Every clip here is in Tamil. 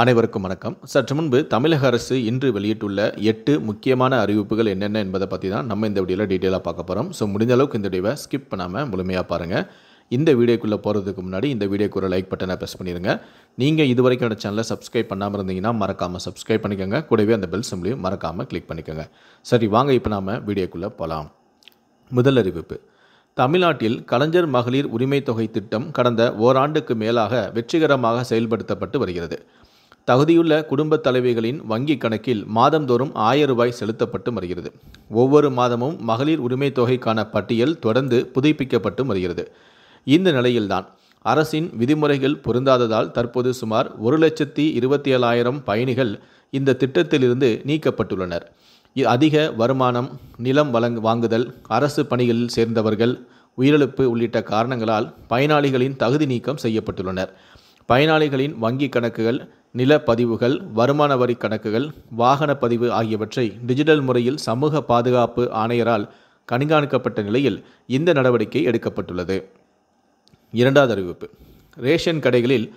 அனைவருக்கும் வணக்கம். சற்று முன்பு தமிழக அரசு இன்று வெளியிட்டுள்ள 8 முக்கியமான அறிவிப்புகள் என்னென்ன என்பதை பற்றி தான் நம்ம இந்த வீடியோவில் டீட்டெயிலாக பார்க்க போகிறோம். ஸோ முடிஞ்ச அளவுக்கு இந்த வீடியோவை ஸ்கிப் பண்ணாமல் முழுமையாக பாருங்கள். இந்த வீடியோக்குள்ளே போகிறதுக்கு முன்னாடி இந்த வீடியோக்கு ஒரு லைக் பட்டனை ப்ரெஸ் பண்ணிடுங்க. நீங்கள் இது வரைக்கும் என்னோட சேனலை சப்ஸ்கிரைப் பண்ணாமல் இருந்தீங்கன்னா மறக்காமல் சப்ஸ்கிரைப் பண்ணிக்கோங்க. கூடவே அந்த பெல் சிம்பளையும் மறக்காமல் கிளிக் பண்ணிக்கோங்க. சரி, வாங்க இப்போ நாம் வீடியோக்குள்ளே போகலாம். முதல் அறிவிப்பு: தமிழ்நாட்டில் கலைஞர் மகளிர் உரிமை தொகை திட்டம் கடந்த ஓராண்டுக்கு மேலாக வெற்றிகரமாக செயல்படுத்தப்பட்டு வருகிறது. தகுதியுள்ள குடும்பத் தலைவிகளின் வங்கிக் கணக்கில் மாதந்தோறும் 1000 ரூபாய் செலுத்தப்பட்டு வருகிறது. ஒவ்வொரு மாதமும் மகளிர் உரிமை தொகைக்கான பட்டியல் தொடர்ந்து புதுப்பிக்கப்பட்டு வருகிறது. இந்த நிலையில்தான் அரசின் விதிமுறைகள் பொருந்தாததால் தற்போது சுமார் 1,27,000 பயணிகள் இந்த திட்டத்திலிருந்து நீக்கப்பட்டுள்ளனர். அதிக வருமானம், நிலம் வாங்குதல், அரசு பணிகளில் சேர்ந்தவர்கள், உயிரிழப்பு உள்ளிட்ட காரணங்களால் பயனாளிகளின் தகுதி நீக்கம் செய்யப்பட்டுள்ளனர். பயனாளிகளின் வங்கிக் கணக்குகள், நில பதிவுகள், வருமான வரி கணக்குகள், வாகன பதிவு ஆகியவற்றை டிஜிட்டல் முறையில் சமூக பாதுகாப்பு ஆணையரால் கண்காணிக்கப்பட்ட நிலையில் இந்த நடவடிக்கை எடுக்கப்பட்டுள்ளது. இரண்டாவது அறிவிப்பு: ரேஷன் கடைகளில்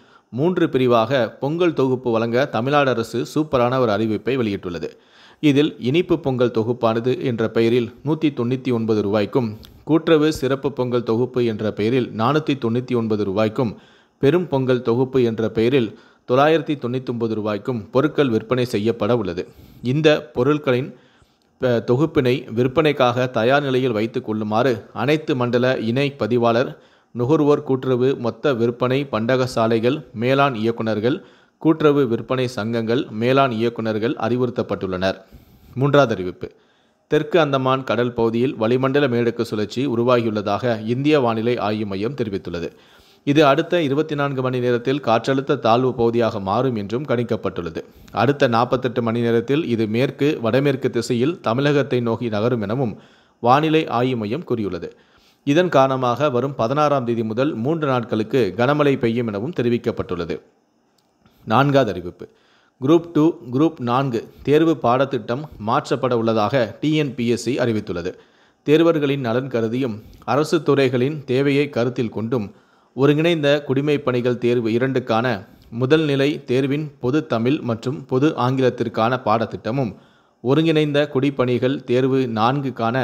3 பிரிவாக பொங்கல் தொகுப்பு வழங்க தமிழ்நாடு அரசு சூப்பரான ஒரு அறிவிப்பை வெளியிட்டுள்ளது. இதில் இனிப்பு பொங்கல் தொகுப்பானது என்ற பெயரில் 199 ரூபாய்க்கும், கூட்டுறவு சிறப்பு பொங்கல் தொகுப்பு என்ற பெயரில் 499 ரூபாய்க்கும், பெரும் பொங்கல் தொகுப்பு என்ற பெயரில் 999 ரூபாய்க்கும் பொருட்கள் விற்பனை செய்யப்பட உள்ளது. இந்த பொருட்களின் தொகுப்பினை விற்பனைக்காக தயார் நிலையில் வைத்துக் கொள்ளுமாறு அனைத்து மண்டல இணை பதிவாளர், நுகர்வோர் கூட்டுறவு மொத்த விற்பனை பண்டகசாலைகள் மேலாண் இயக்குநர்கள், கூட்டுறவு விற்பனை சங்கங்கள் மேலாண் இயக்குநர்கள் அறிவுறுத்தப்பட்டுள்ளனர். மூன்றாவது அறிவிப்பு: தெற்கு அந்தமான் கடல் பகுதியில் வளிமண்டல மேலடுக்கு சுழற்சி உருவாகியுள்ளதாக இந்திய வானிலை ஆய்வு மையம் தெரிவித்துள்ளது. இது அடுத்த 24 மணி நேரத்தில் காற்றழுத்த தாழ்வு பகுதியாக மாறும் என்றும் கணிக்கப்பட்டுள்ளது. அடுத்த 48 மணி நேரத்தில் இது மேற்கு வடமேற்கு திசையில் தமிழகத்தை நோக்கி நகரும் எனவும் வானிலை ஆய்வு மையம் கூறியுள்ளது. இதன் காரணமாக வரும் 16ஆம் தேதி முதல் 3 நாட்களுக்கு கனமழை பெய்யும் எனவும் தெரிவிக்கப்பட்டுள்ளது. நான்காவது அறிவிப்பு: குரூப் 2, குரூப் 4 தேர்வு பாடத்திட்டம் மாற்றப்பட உள்ளதாக TNPSC அறிவித்துள்ளது. தேர்வர்களின் நலன் கருதியும் அரசு துறைகளின் தேவையை கருத்தில் கொண்டும் ஒருங்கிணைந்த குடிமைப் பணிகள் தேர்வு 2க்கான முதல் நிலை தேர்வின் பொது தமிழ் மற்றும் பொது ஆங்கிலத்திற்கான பாடத்திட்டமும், ஒருங்கிணைந்த குடிப்பணிகள் தேர்வு 4க்கான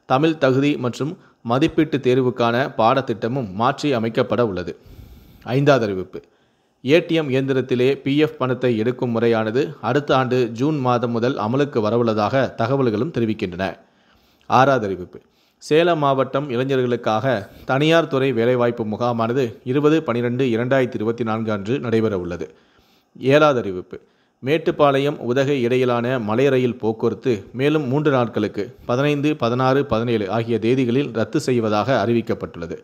தமிழ் தகுதி மற்றும் மதிப்பீட்டு தேர்வுக்கான பாடத்திட்டமும் மாற்றி அமைக்கப்பட உள்ளது. ஐந்தாவது அறிவிப்பு: ATM இயந்திரத்திலே PF பணத்தை எடுக்கும் முறையானது அடுத்த ஆண்டு ஜூன் மாதம் முதல் அமலுக்கு வரவுள்ளதாக தகவல்களும் தெரிவிக்கின்றன. ஆறாவது அறிவிப்பு: சேலம் மாவட்டம் இளைஞர்களுக்காக தனியார் துறை வேலைவாய்ப்பு முகாமானது 20/12/2024 அன்று நடைபெற உள்ளது. ஏழாவது அறிவிப்பு: மேட்டுப்பாளையம் உதகை இடையிலான மலை ரயில் போக்குவரத்து மேலும் 3 நாட்களுக்கு 15, 16, 17 ஆகிய தேதிகளில் ரத்து செய்வதாக அறிவிக்கப்பட்டுள்ளது.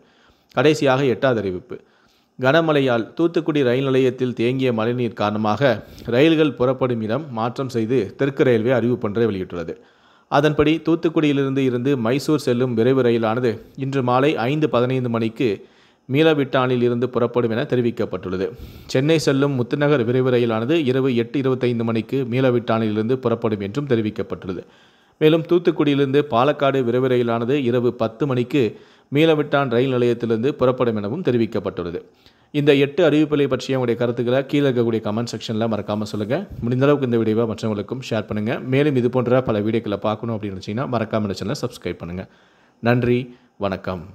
கடைசியாக எட்டாவது அறிவிப்பு: கனமழையால் தூத்துக்குடி ரயில் நிலையத்தில் தேங்கிய மழைநீர் காரணமாக ரயில்கள் புறப்படும் இடம் மாற்றம் செய்து தெற்கு ரயில்வே அறிவிப்பொன்றை வெளியிட்டுள்ளது. அதன்படி தூத்துக்குடியிலிருந்து மைசூர் செல்லும் விரைவு ரயிலானது இன்று மாலை 5:15 மணிக்கு மீளவிட்டானில் இருந்து புறப்படும் என தெரிவிக்கப்பட்டுள்ளது. சென்னை செல்லும் முத்துநகர் விரைவு ரயிலானது இரவு 8:25 மணிக்கு மீளவிட்டானிலிருந்து புறப்படும் என்றும் தெரிவிக்கப்பட்டுள்ளது. மேலும் தூத்துக்குடியிலிருந்து பாலக்காடு விரைவு ரயிலானது இரவு 10 மணிக்கு மீளவிட்டான் ரயில் நிலையத்திலிருந்து புறப்படும் எனவும் தெரிவிக்கப்பட்டுள்ளது. இந்த 8 அறிவிப்புகளை பற்றிய உங்களுடைய கருத்துக்களை கீழே இருக்கக்கூடிய கமெண்ட் செக்ஷனில் மறக்காமல் சொல்லுங்கள். முடிந்த அளவுக்கு இந்த வீடியோவை மற்றவங்களுக்கும் ஷேர் பண்ணுங்கள். மேலும் இது போன்ற பல வீடியோக்களை பார்க்கணும் அப்படின்னு நினச்சிங்கன்னா மறக்காமல் சேனலை சப்ஸ்கிரைப் பண்ணுங்கள். நன்றி, வணக்கம்.